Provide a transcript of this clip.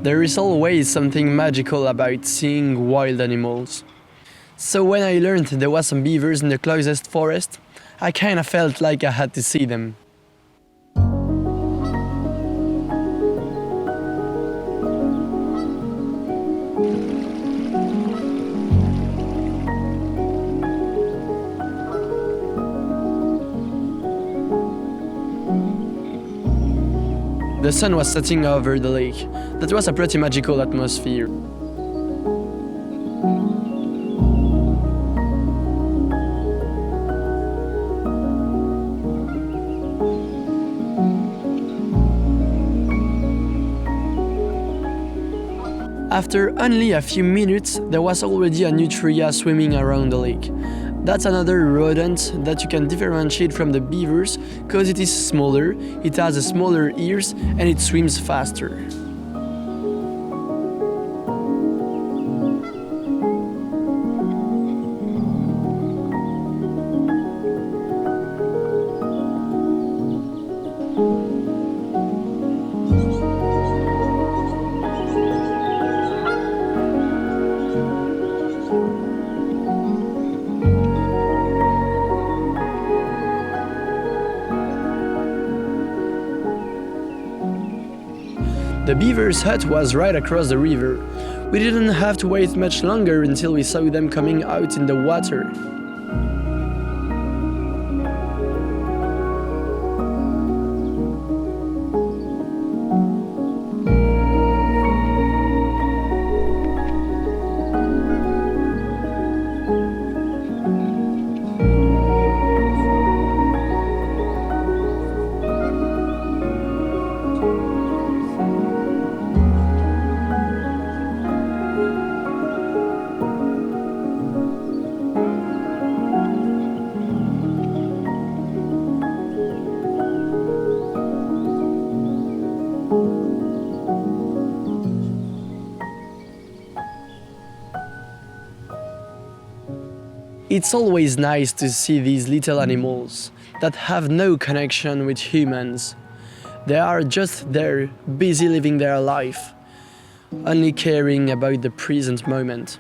There is always something magical about seeing wild animals. So when I learned there was some beavers in the closest forest, I kinda felt like I had to see them. The sun was setting over the lake. That was a pretty magical atmosphere. After only a few minutes, there was already a nutria swimming around the lake. That's another rodent that you can differentiate from the beavers because it is smaller, it has smaller ears, and it swims faster. The beaver's hut was right across the river. We didn't have to wait much longer until we saw them coming out in the water. It's always nice to see these little animals that have no connection with humans. They are just there, busy living their life, only caring about the present moment.